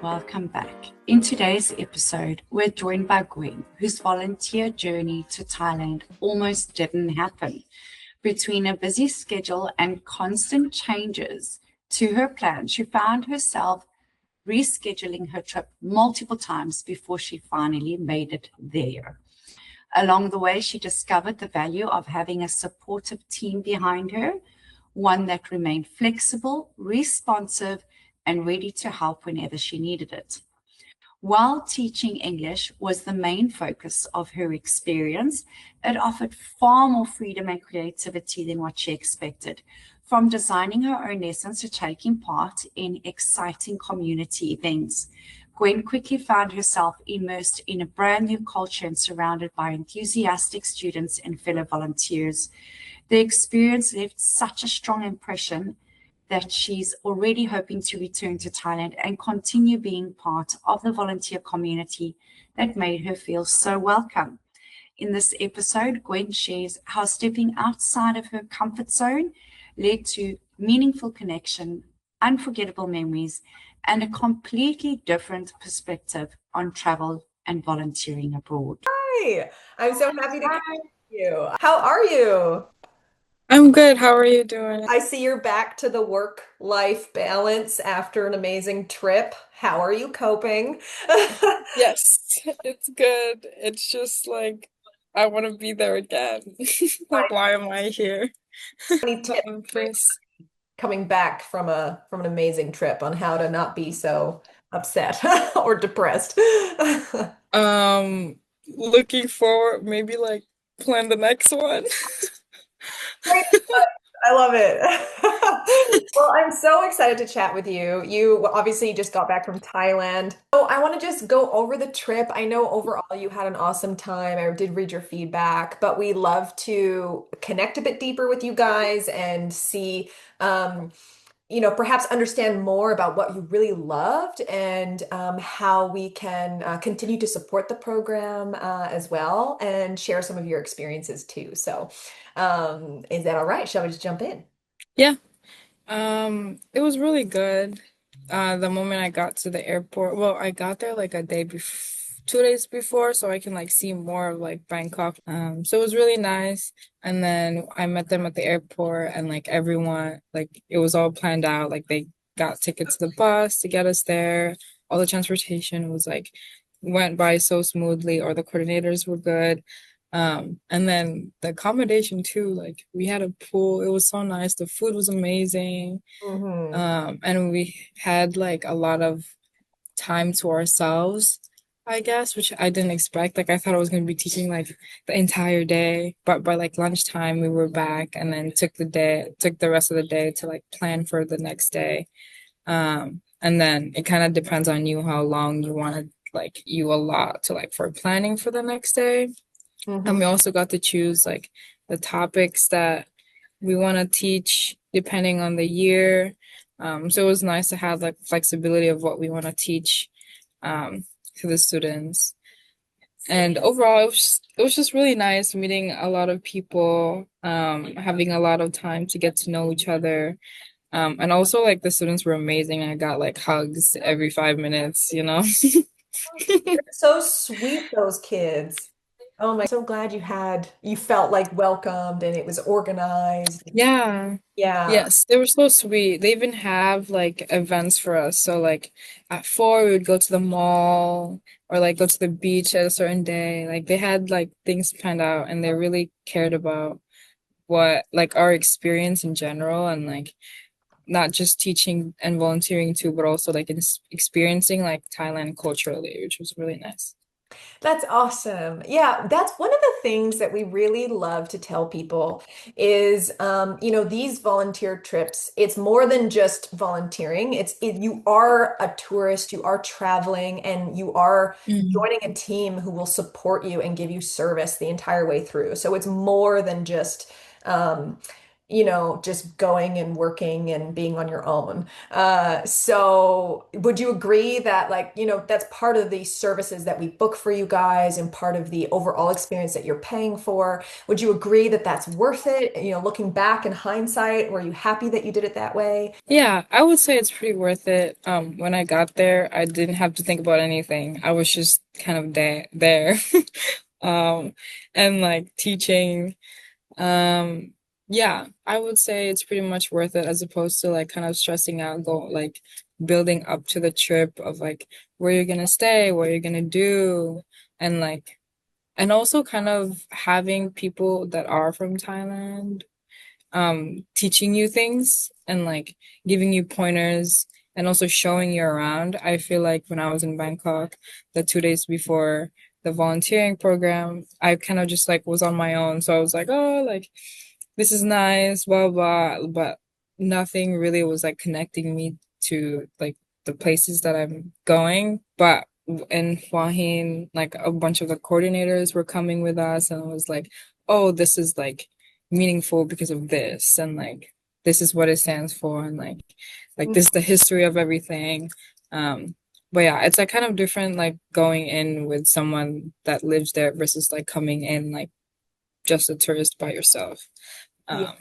welcome back. In today's episode, we're joined by Gwen, whose volunteer journey to Thailand almost didn't happen. Between a busy schedule and constant changes to her plan, she found herself rescheduling her trip multiple times before she finally made it there. Along the way, she discovered the value of having a supportive team behind her, one that remained flexible, responsive, and ready to help whenever she needed it. While teaching English was the main focus of her experience, it offered far more freedom and creativity than what she expected. From designing her own lessons to taking part in exciting community events, Gwen quickly found herself immersed in a brand new culture and surrounded by enthusiastic students and fellow volunteers. The experience left such a strong impression that she's already hoping to return to Thailand and continue being part of the volunteer community that made her feel so welcome. In this episode, Gwen shares how stepping outside of her comfort zone led to meaningful connection, unforgettable memories, and a completely different perspective on travel and volunteering abroad. Hi, I'm so happy to connect with you. How are you? I'm good. How are you doing? I see you're back to the work-life balance after an amazing trip. How are you coping? Yes, it's good. It's just like I want to be there again. Like, why am I here? Any But tips I'm pissed. coming back from an amazing trip on how to not be so upset or depressed? Looking forward, maybe like plan the next one. Great. I love it. Well, I'm so excited to chat with you. You obviously just got back from Thailand. So I want to just go over the trip. I know overall you had an awesome time. I did read your feedback, but we love to connect a bit deeper with you guys and see, um, perhaps understand more about what you really loved and how we can continue to support the program as well and share some of your experiences too. So, is that all right? Shall we just jump in? Yeah. It was really good. The moment I got to the airport, well, I got there like a day before, 2 days before, so I can like see more of like Bangkok. So it was really nice. And then I met them at the airport, and like everyone, like it was all planned out. Like they got tickets to the bus to get us there. All the transportation was like went by so smoothly, or the coordinators were good. And then the accommodation too, like we had a pool. It was so nice. The food was amazing. Hmm. And we had like a lot of time to ourselves, I guess, which I didn't expect. Like I thought I was going to be teaching like the entire day, but by like lunchtime we were back, and then took the rest of the day to like plan for the next day. And then it kind of depends on you how long you want to like you allot to like for planning for the next day. And Hmm. we also got to choose like the topics that we want to teach depending on the year. So it was nice to have like flexibility of what we want to teach um, to the students. And overall, it was just really nice meeting a lot of people, having a lot of time to get to know each other. And also, like, the students were amazing. I got like hugs every 5 minutes, you know? So sweet, those kids. Oh my, so glad you felt like welcomed and it was organized. Yeah. Yeah. Yes, they were so sweet. They even have like events for us. So like at 4 we would go to the mall or like go to the beach at a certain day. Like they had like things planned out, and they really cared about what like our experience in general, and like not just teaching and volunteering too, but also like experiencing like Thailand culturally, which was really nice. That's awesome. Yeah, that's one of the things that we really love to tell people is, these volunteer trips, it's more than just volunteering. You are a tourist, you are traveling, and you are Mm. joining a team who will support you and give you service the entire way through. So it's more than just, um, just going and working and being on your own. So would you agree that like, that's part of the services that we book for you guys and part of the overall experience that you're paying for? Would you agree that that's worth it? Looking back in hindsight, were you happy that you did it that way? Yeah, I would say it's pretty worth it. When I got there, I didn't have to think about anything. I was just kind of there. Um, and like teaching. Um, yeah, I would say it's pretty much worth it as opposed to like kind of stressing out, like building up to the trip of like where you're gonna stay, what you're gonna do, and like, and also kind of having people that are from Thailand teaching you things and like giving you pointers and also showing you around. I feel like when I was in Bangkok, the 2 days before the volunteering program, I kind of just like was on my own. So I was like, oh, like this is nice, blah blah, but nothing really was like connecting me to like the places that I'm going. But in Hua Hin, like a bunch of the coordinators were coming with us, and it was like, oh, this is like meaningful because of this, and like this is what it stands for, and like this is the history of everything. Um, but yeah, it's like kind of different, like going in with someone that lives there versus like coming in like just a tourist by yourself. Yeah. Um,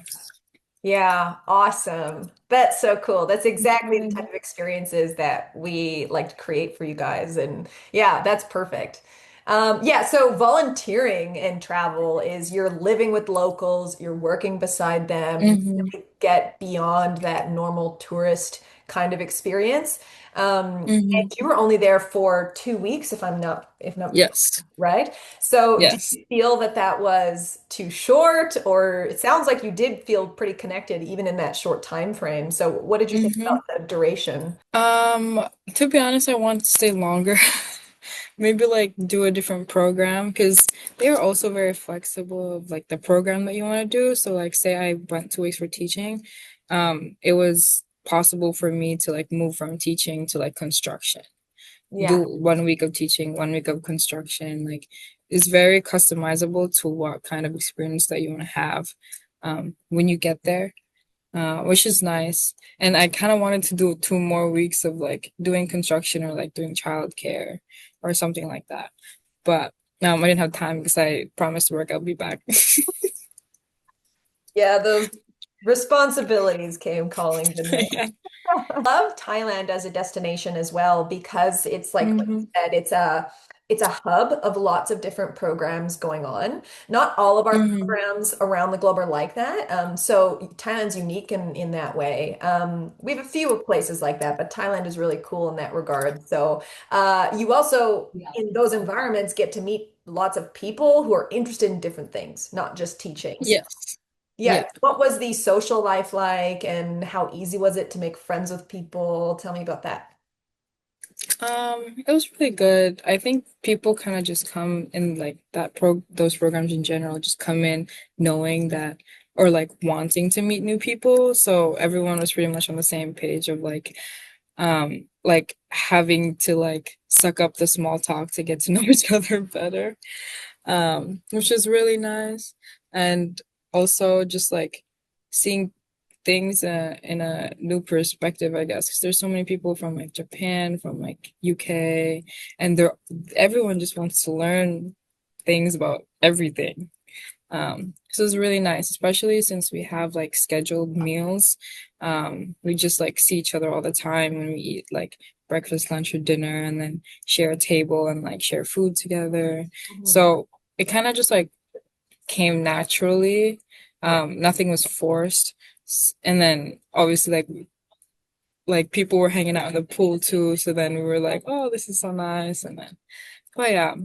Yeah, awesome. That's so cool. That's exactly the type Mhm. of experiences that we like to create for you guys. And yeah, that's perfect. Yeah, so volunteering and travel is you're living with locals, you're working beside them, you Mhm. really get beyond that normal tourist kind of experience. And Mhm. you were only there for 2 weeks, if not Yes. right? So, do Yes. you feel that that was too short, or it sounds like you did feel pretty connected even in that short time frame? So, what did you think about Mhm. the duration? To be honest, I want to stay longer. Maybe like do a different program because they're also very flexible of like the program that you want to do. So like say I went 2 weeks for teaching, it was possible for me to like move from teaching to like construction. Do Yeah. 1 week of teaching, 1 week of construction. Like it's very customizable to what kind of experience that you want to have when you get there, which is nice. And I kind of wanted to do 2 more weeks of like doing construction or like doing childcare or something like that. But I didn't have time because I promised to work. I'll be back. Yeah, those responsibilities came calling, didn't they? Yeah. Love Thailand as a destination as well because it's like you Hmm. said, it's a hub of lots of different programs going on. Not all of our Hmm. programs around the globe are like that. So Thailand's unique in that way. We have a few places like that, but Thailand is really cool in that regard. So you also in those environments get to meet lots of people who are interested in different things, not just teaching. So Yes. yeah. Yeah. What was the social life like and how easy was it to make friends with people? Tell me about that. It was really good. I think people kind of just come in like those programs in general just come in knowing that or like wanting to meet new people. So everyone was pretty much on the same page of like having to like suck up the small talk to get to know each other better. Which is really nice. And also just like seeing things in a new perspective, I guess, because there's so many people from like Japan, from like UK, and everyone just wants to learn things about everything. So it's really nice, especially since we have like scheduled meals. We just like see each other all the time when we eat like breakfast, lunch, or dinner, and then share a table and like share food together. Mhm. So it kind of just like came naturally. Nothing was forced. And then obviously like people were hanging out in the pool too. So then we were like, oh, this is so nice. And then but yeah,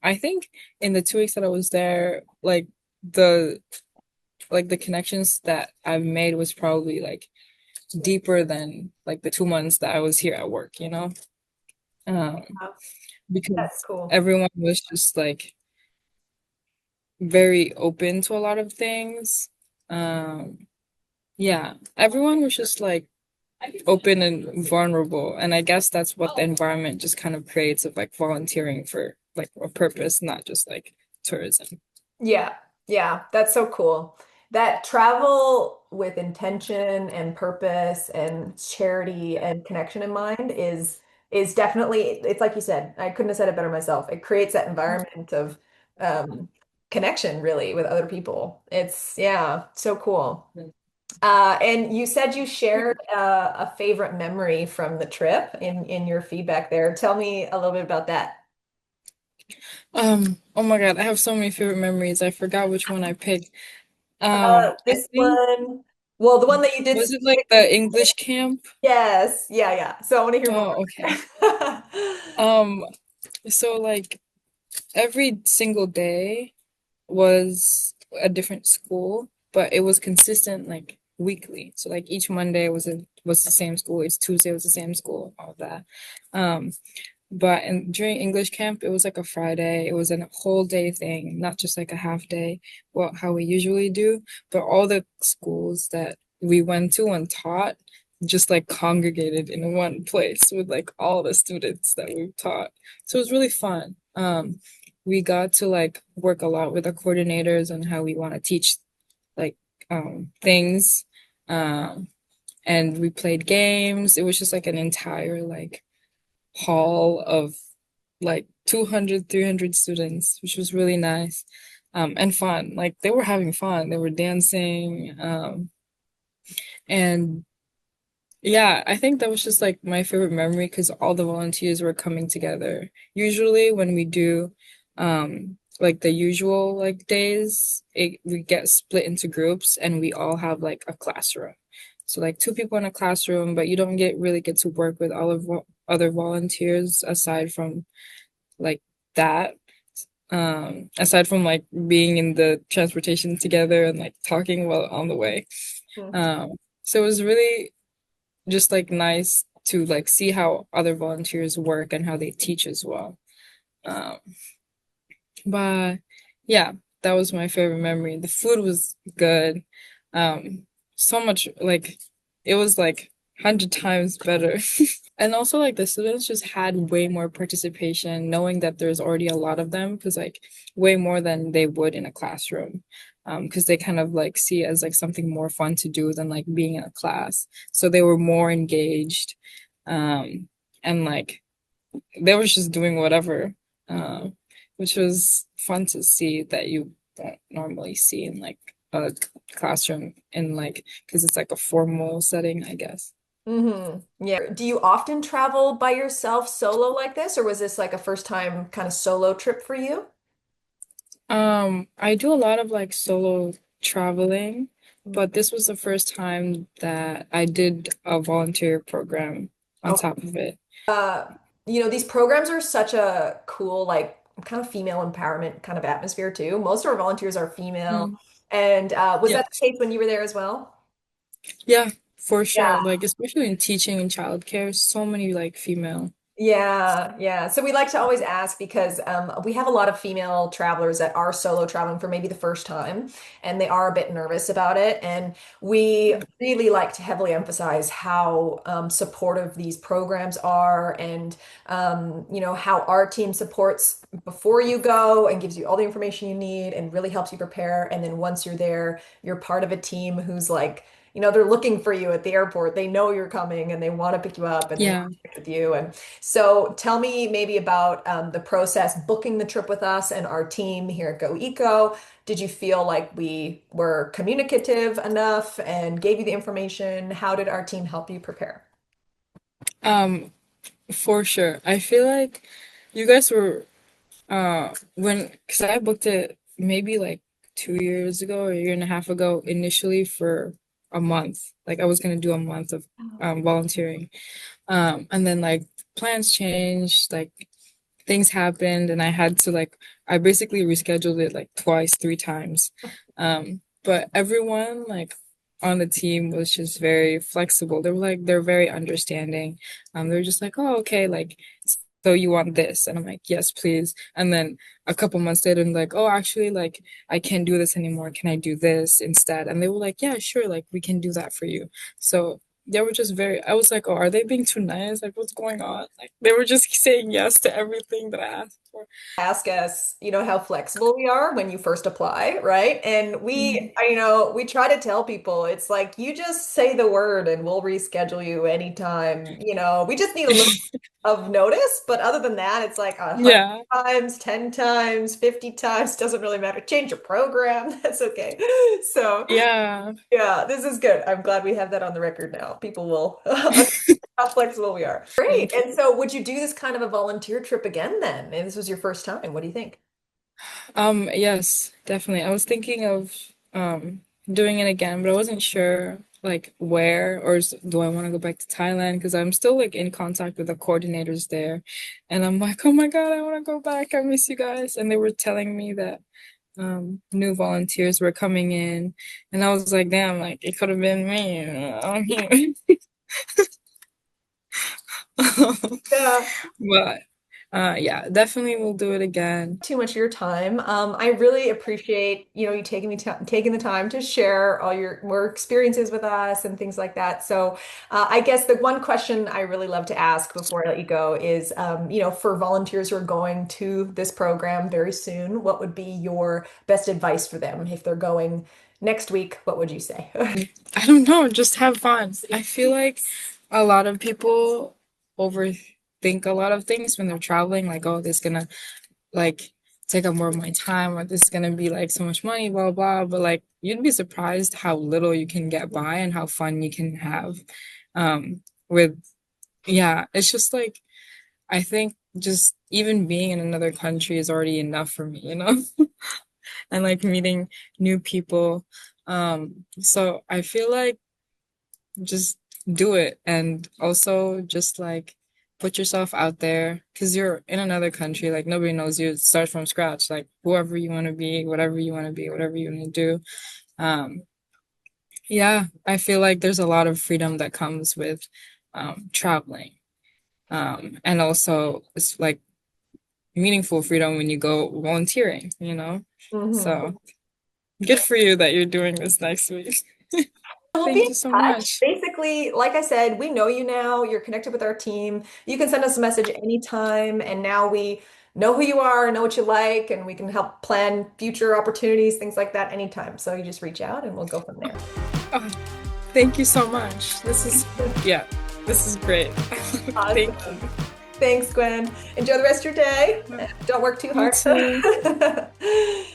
I think in the 2 weeks that I was there, the the connections that I've made was probably like deeper than like the 2 months that I was here at work, you know? Um, Wow, that's because cool. everyone was just like very open to a lot of things. Um, yeah, everyone was just like open and vulnerable. And I guess that's what the environment just kind of creates of like volunteering for like a purpose, not just like tourism. Yeah. Yeah, that's so cool. that travel with intention and purpose and charity and connection in mind is definitely, it's like you said, I couldn't have said it better myself. It creates that environment of um, connection really with other people. It's yeah, so cool. And you said you shared a favorite memory from the trip in your feedback there. Tell me a little bit about that. Oh my God, I have so many favorite memories. I forgot which one I picked. I This think one, well, the one that you did was it like the English camp? yes, yeah, yeah. So I want to hear Oh, okay. Um, so like every single day was a different school, but it was consistent like weekly. So like each Monday was the same school, each Tuesday was the same school, all of that. Um, but during English camp, it was like a Friday. It was a whole day thing, not just like a half day, well, how we usually do. But all the schools that we went to and taught just like congregated in one place with like all the students that we taught. So it was really fun. We got to like work a lot with the coordinators on how we want to teach like things. Um, and we played games. It was just like an entire like hall of like 200, 300 students, which was really nice. And fun. Like they were having fun. They were dancing. And yeah, I think that was just like my favorite memory because all the volunteers were coming together. Usually when we do like the usual like days, we get split into groups and we all have like a classroom. So like two people in a classroom, but you don't get to work with all of other volunteers aside from like that. Aside from like being in the transportation together and like talking while on the way. Um, so it was really just like nice to like see how other volunteers work and how they teach as well. Um, but yeah, that was my favorite memory. The food was good. Um, so much like it was like 100 times better. And also like the students just had way more participation, knowing that there's already a lot of them, because like way more than they would in a classroom. Because they kind of like see it as like something more fun to do than like being in a class. So they were more engaged. And like they were just doing whatever. Which was fun to see that you don't normally see in like a classroom in like because it's like a formal setting, I guess. Yeah. Do you often travel by yourself solo like this, or was this like a first time kind of solo trip for you? I do a lot of like solo traveling, but this was the first time that I did a volunteer program on Okay. top of it. Uh, these programs are such a cool, like, kind of female empowerment kind of atmosphere too. Most of our volunteers are female. Mm, And was that yes. the case when you were there as well? Yeah, for Yeah. sure. Like especially in teaching and childcare, so many like female. Yeah, yeah. So we like to always ask because we have a lot of female travelers that are solo traveling for maybe the first time, and they are a bit nervous about it. And we really like to heavily emphasize how supportive these programs are, and how our team supports before you go and gives you all the information you need and really helps you prepare. And then once you're there, you're part of a team who's like, they're looking for you at the airport. They know you're coming and they want to pick you up and they want Yeah. to connect with you. And so tell me maybe about the process booking the trip with us and our team here at GoEco. Did you feel like we were communicative enough and gave you the information? How did our team help you prepare? Um, for sure. I feel like you guys were when because I booked it maybe like 2 years ago or a year and a half ago initially for a month. Like I was gonna do a month of volunteering. And then like plans changed, like things happened and I had to like I basically rescheduled it like twice, three times. But everyone like on the team was just very flexible. They're very understanding. They're just like, oh, okay, like so you want this? And I'm like, yes, please. And then a couple months later, I'm like, oh, actually, like I can't do this anymore. Can I do this instead? And they were like, yeah, sure, like we can do that for you. So they were just very, I was like, oh, are they being too nice? Like, what's going on? Like, they were just saying yes to everything that I asked. Ask us, how flexible we are when you first apply, right? And we try to tell people it's like you just say the word and we'll reschedule you anytime. We just need a little of notice, but other than that, it's like 100 Yeah. times, 10 times, 50 times, doesn't really matter. Change your program, that's okay. So, Yeah. yeah, this is good. I'm glad we have that on the record now. People will understand how flexible we are. Great. Thank you. And so, would you do this kind of a volunteer trip again then? And this was your first time. What do you think? Yes, definitely. I was thinking of doing it again, but I wasn't sure like where or do I want to go back to Thailand because I'm still like in contact with the coordinators there. And I'm like, "Oh my God, I want to go back. I miss you guys." And they were telling me that new volunteers were coming in, and I was like, "Damn, like it could have been me." I'm here. Yeah. But yeah, definitely we'll do it again. Too much of your time. I really appreciate, you taking the time to share all your work experiences with us and things like that. So, I guess the one question I really love to ask before I let you go is, for volunteers who are going to this program very soon, what would be your best advice for them if they're going next week? What would you say? I don't know, just have fun. I feel like a lot of people overthink a lot of things when they're traveling, like, oh, this is gonna like take up more of my time, or this is gonna be like so much money, blah blah. But like you'd be surprised how little you can get by and how fun you can have. With yeah, it's just like I think just even being in another country is already enough for me, you know? And like meeting new people. So I feel like just do it and also just like put yourself out there because you're in another country, like nobody knows you. Start from scratch, like whoever you want to be, whatever you want to be, whatever you want to do. um yeah, I feel like there's a lot of freedom that comes with traveling, and also it's like meaningful freedom when you go volunteering, you know. Mhm. So good for you that you're doing this next week. We'll be Thank in you so touch. much. Basically, like I said, we know you now. You're connected with our team. You can send us a message anytime, and now we know who you are, know what you like, and we can help plan future opportunities, things like that anytime. So you just reach out and we'll go from there. Oh, thank you so much. This is, yeah, this is great. Thank Awesome. Thanks, Gwen. Enjoy the rest of your day. you. Don't work too You hard. too.